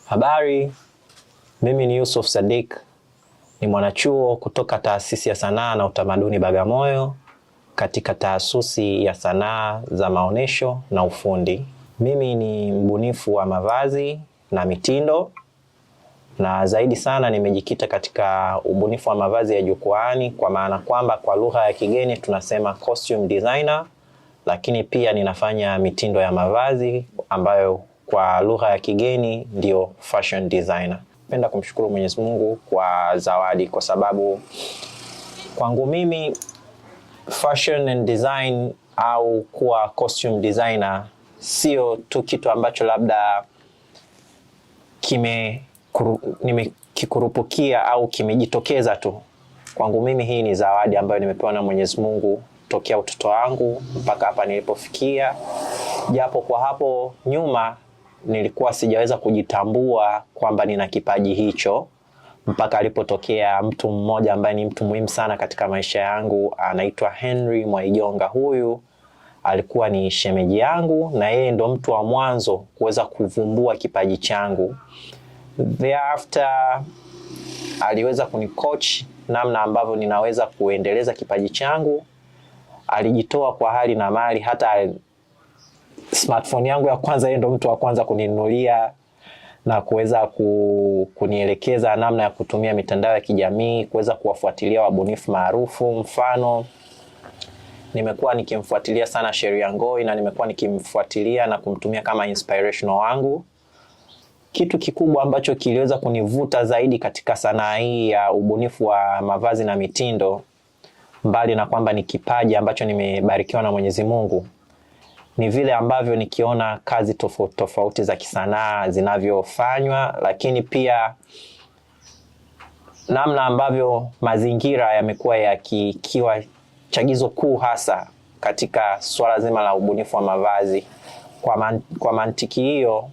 Habari, mimi ni Yusuf Sadik, ni mwanachuo kutoka Taasisi ya Sanaa na Utamaduni Bagamoyo katika Taasisi ya Sanaa za Maonesho na Ufundi. Mimi ni mbunifu wa mavazi na mitindo na zaidi sana nimejikita katika ubunifu wa mavazi ya jukwaani, kwa maana kwamba kwa lugha ya kigeni tunasema costume designer, lakini pia ninafanya mitindo ya mavazi ambayo kwa lugha ya kigeni ndio fashion designer. Napenda kumshukuru Mwenyezi Mungu kwa zawadi, kwa sababu kwangu mimi fashion and design au kuwa costume designer sio tu kitu ambacho labda nimekikurupukia au kimejitokeza tu. Kwangu mimi hii ni zawadi ambayo nimepewa na Mwenyezi Mungu tokea utoto wangu mpaka hapa nilipofikia. Japo kwa hapo nyuma nilikuwa sijaweza kujitambua kwamba nina kipaji hicho, mpaka alipotokea mtu mmoja ambaye ni mtu muhimu sana katika maisha yangu, anaitwa Henry Mwaijonga. Huyu alikuwa ni shemeji yangu na yeye ndo mtu wa mwanzo kuweza kuvumbua kipaji changu. Thereafter aliweza kunicoach namna ambavyo ninaweza kuendeleza kipaji changu. Alijitoa kwa hali na mali, hata smartphone yangu ya kwanza yeye ndo mtu wa kwanza kuninunulia na kuweza kunielekeza namna ya kutumia mitandao ya kijamii, kuweza kuwafuatilia wabunifu maarufu. Mfano, nimekuwa nikimfuatilia sana Sheria Ngoi na nimekuwa nikimfuatilia na kumtumia kama inspirational wangu. Kitu kikubwa ambacho kiliweza kunivuta zaidi katika sanaa hii ya ubunifu wa mavazi na mitindo, mbali na kwamba ni kipaji ambacho nimebarikiwa na Mwenyezi Mungu, ni vile ambavyo nikiona kazi tofauti za kisanaa zinavyofanywa, lakini pia namna ambavyo mazingira yamekuwa yakiwa chagizo kuu hasa katika swala zima la ubunifu wa mavazi. Kwa mantiki hiyo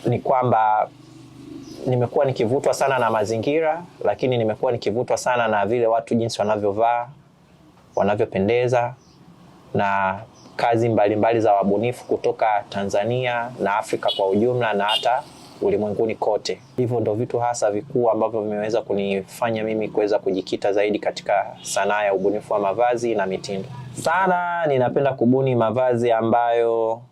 ni kwamba nimekuwa nikivutwa sana na mazingira, lakini nimekuwa nikivutwa sana na vile watu jinsi wanavyovaa, wanavyopendeza, na kazi mbalimbali za wabunifu kutoka Tanzania na Afrika kwa ujumla na hata ulimwenguni kote. Hivyo ndo vitu hasa vikuu ambavyo vimeweza kunifanya mimi kuweza kujikita zaidi katika sanaa ya ubunifu wa mavazi na mitindo. Sana ninapenda kubuni mavazi ambayo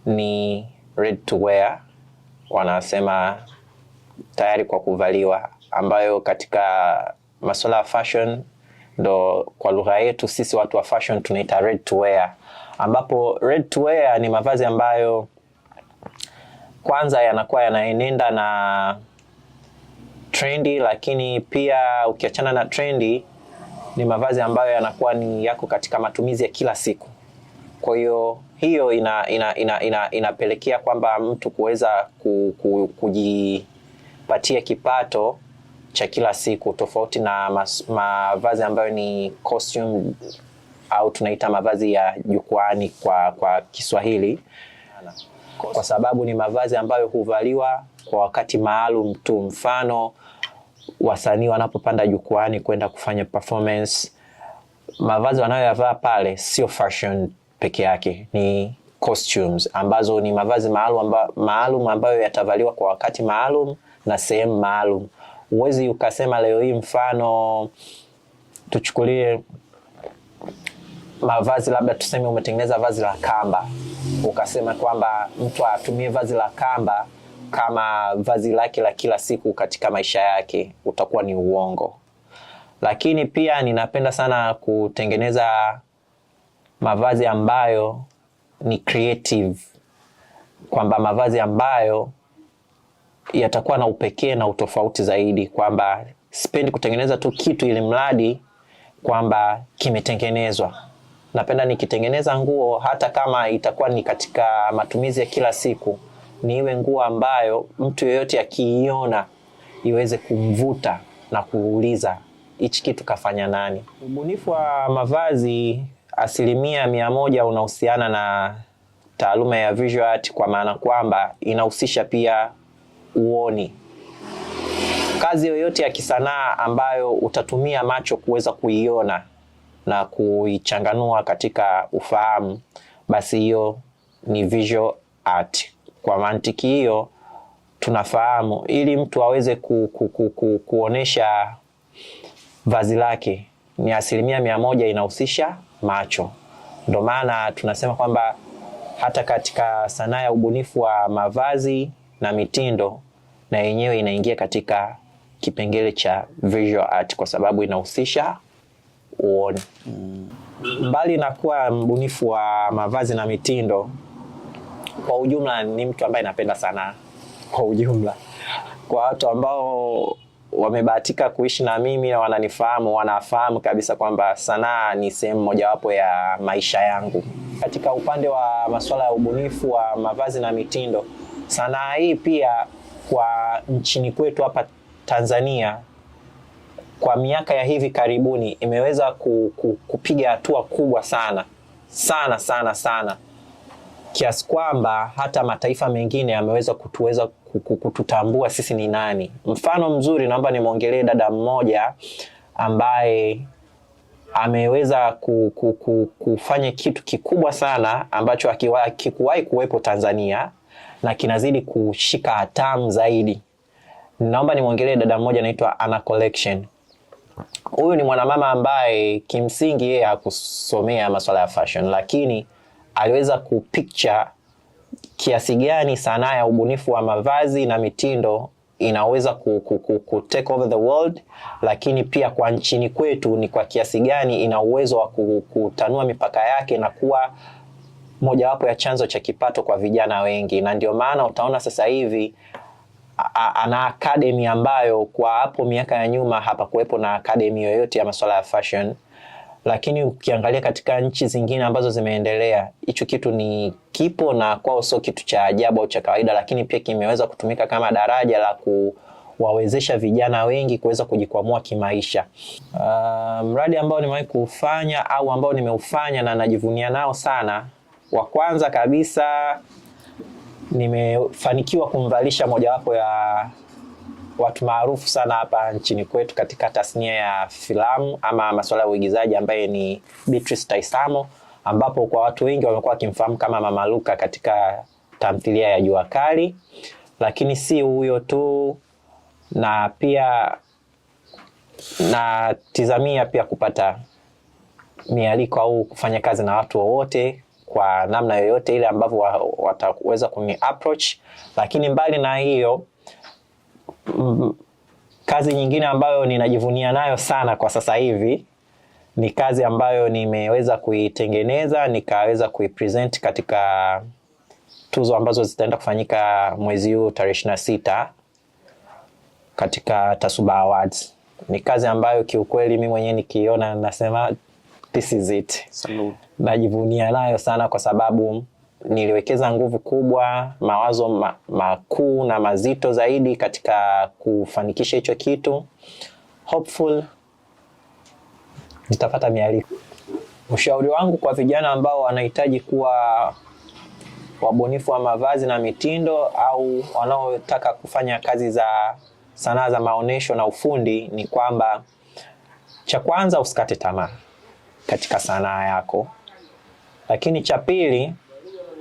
ni ready to wear, wanasema tayari kwa kuvaliwa, ambayo katika masuala ya fashion ndo kwa lugha yetu sisi watu wa fashion tunaita ready to wear, ambapo ready to wear ni mavazi ambayo kwanza yanakuwa yanaenenda na trendy, lakini pia ukiachana na trendy ni mavazi ambayo yanakuwa ni yako katika matumizi ya kila siku. Kwa hiyo inapelekea kwamba mtu kuweza kujipatia kipato cha kila siku, tofauti na mavazi ambayo ni costume au tunaita mavazi ya jukwaani kwa Kiswahili, kwa sababu ni mavazi ambayo huvaliwa kwa wakati maalum tu. Mfano, wasanii wanapopanda jukwaani kwenda kufanya performance, mavazi wanayoyavaa pale sio fashion peke yake, ni costumes ambazo ni mavazi maalum ambayo yatavaliwa kwa wakati maalum na sehemu maalum. Uwezi ukasema leo hii, mfano tuchukulie mavazi, labda tuseme umetengeneza vazi la kamba, ukasema kwamba mtu atumie vazi la kamba kama vazi lake la kila siku katika maisha yake, utakuwa ni uongo. Lakini pia ninapenda sana kutengeneza mavazi ambayo ni creative, kwamba mavazi ambayo yatakuwa na upekee na utofauti zaidi, kwamba sipendi kutengeneza tu kitu ili mradi kwamba kimetengenezwa. Napenda nikitengeneza nguo, hata kama itakuwa ni katika matumizi ya kila siku, ni iwe nguo ambayo mtu yeyote akiiona iweze kumvuta na kuuliza hichi kitu kafanya nani. Ubunifu wa mavazi 100% unahusiana na taaluma ya visual art, kwa maana kwamba inahusisha pia uoni. Kazi yoyote ya kisanaa ambayo utatumia macho kuweza kuiona na kuichanganua katika ufahamu, basi hiyo ni visual art. Kwa mantiki hiyo, tunafahamu ili mtu aweze kuonesha vazi lake ni 100% inahusisha macho. Ndio maana tunasema kwamba hata katika sanaa ya ubunifu wa mavazi na mitindo na yenyewe inaingia katika kipengele cha visual art kwa sababu inahusisha uoni. Mbali na kuwa mbunifu wa mavazi na mitindo, kwa ujumla ni mtu ambaye napenda sanaa kwa ujumla. Kwa watu ambao wamebahatika kuishi na mimi na wananifahamu, wanafahamu kabisa kwamba sanaa ni sehemu mojawapo ya maisha yangu. Katika upande wa masuala ya ubunifu wa mavazi na mitindo, sanaa hii pia kwa nchini kwetu hapa Tanzania kwa miaka ya hivi karibuni imeweza kupiga hatua kubwa sana kiasi kwamba hata mataifa mengine yameweza kututambua sisi ni nani. Mfano mzuri naomba nimwongelee dada mmoja ambaye ameweza kufanya kitu kikubwa sana ambacho hakikuwahi kuwepo Tanzania na kinazidi kushika hatamu zaidi. Naomba nimwongelee dada mmoja anaitwa Anna Collection. Huyu ni mwanamama ambaye kimsingi yeye hakusomea masuala ya fashion, lakini aliweza kupicture kiasi gani sanaa ya ubunifu wa mavazi na mitindo inaweza take over the world, lakini pia kwa nchini kwetu ni kwa kiasi gani ina uwezo wa kutanua mipaka yake na kuwa mojawapo ya chanzo cha kipato kwa vijana wengi. Na ndio maana utaona sasa hivi ana academy ambayo kwa hapo miaka ya nyuma hapakuwepo na academy yoyote ya masuala ya fashion. Lakini ukiangalia katika nchi zingine ambazo zimeendelea, hicho kitu ni kipo na kwao sio kitu cha ajabu au cha kawaida, lakini pia kimeweza kutumika kama daraja la kuwawezesha vijana wengi kuweza kujikwamua kimaisha. Mradi ambao nimewahi kufanya au ambao nimeufanya na najivunia nao sana, wa kwanza kabisa nimefanikiwa kumvalisha mojawapo ya watu maarufu sana hapa nchini kwetu katika tasnia ya filamu ama masuala ya uigizaji, ambaye ni Beatrice Taisamo, ambapo kwa watu wengi wamekuwa wakimfahamu kama Mama Luka katika tamthilia ya Jua Kali. Lakini si huyo tu, na pia natizamia pia kupata mialiko au kufanya kazi na watu wowote kwa namna yoyote ile ambavyo wataweza kuni approach. Lakini mbali na hiyo, kazi nyingine ambayo ninajivunia nayo sana kwa sasa hivi ni kazi ambayo nimeweza kuitengeneza nikaweza kuipresent katika tuzo ambazo zitaenda kufanyika mwezi huu tarehe 26 katika Tasuba Awards. Ni kazi ambayo kiukweli mimi mwenyewe nikiona nasema this is it. Salute. Najivunia nayo sana kwa sababu niliwekeza nguvu kubwa, mawazo makuu na mazito zaidi katika kufanikisha hicho kitu. Hopeful nitapata mialiko. Ushauri wangu kwa vijana ambao wanahitaji kuwa wabunifu wa mavazi na mitindo au wanaotaka kufanya kazi za sanaa za maonesho na ufundi ni kwamba, cha kwanza, usikate tamaa katika sanaa yako. Lakini cha pili,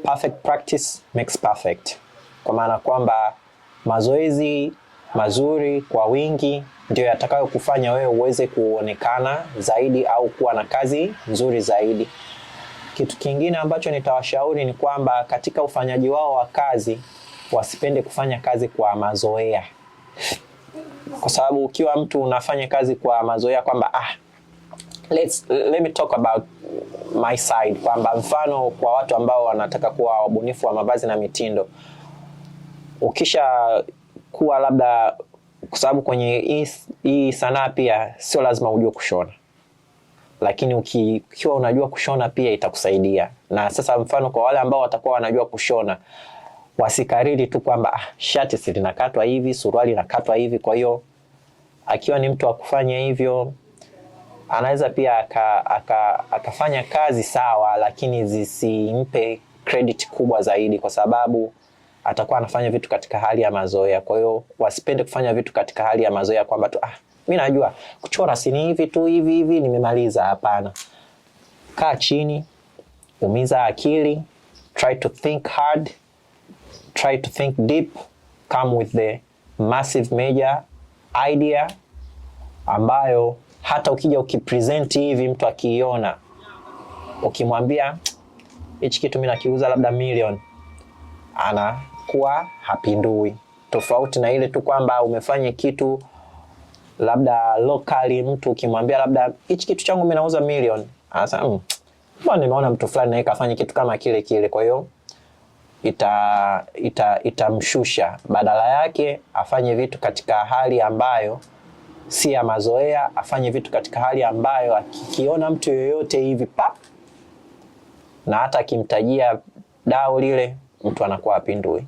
perfect practice makes perfect. Kwa maana kwamba mazoezi mazuri kwa wingi ndio yatakayo kufanya wewe uweze kuonekana zaidi au kuwa na kazi nzuri zaidi. Kitu kingine ambacho nitawashauri ni kwamba katika ufanyaji wao wa kazi wasipende kufanya kazi kwa mazoea. Kwa sababu ukiwa mtu unafanya kazi kwa mazoea kwamba let me talk about my side, kwamba mfano kwa watu ambao wanataka kuwa wabunifu wa mavazi na mitindo, ukisha kuwa labda, kwa sababu kwenye hii sanaa pia sio lazima ujue kushona, lakini ukiwa unajua kushona pia itakusaidia. Na sasa mfano kwa wale ambao watakuwa wanajua kushona, wasikariri tu kwamba shati si linakatwa hivi, suruali inakatwa hivi. Kwa hiyo akiwa ni mtu wa kufanya hivyo, anaweza pia akafanya kazi sawa, lakini zisimpe credit kubwa zaidi, kwa sababu atakuwa anafanya vitu katika hali ya mazoea. Kwa hiyo wasipende kufanya vitu katika hali ya mazoea kwamba tu mimi najua kuchora si ni hivi tu, hivi nimemaliza. Hapana. Kaa chini, umiza akili, try to think hard, try to think deep, come with the massive major idea ambayo hata ukija ukipresent hivi mtu akiiona, ukimwambia hichi kitu mimi nakiuza labda milioni, anakuwa hapindui. Tofauti na ile tu kwamba umefanya kitu labda locally, mtu ukimwambia labda hichi kitu changu mimi nauza milioni, anasema bwana, nimeona mtu fulani naye kafanya kitu kama kile kile, kwa hiyo itamshusha. Badala yake afanye vitu katika hali ambayo si ya mazoea, afanye vitu katika hali ambayo akikiona mtu yoyote hivi pap, na hata akimtajia dau lile, mtu anakuwa apindui.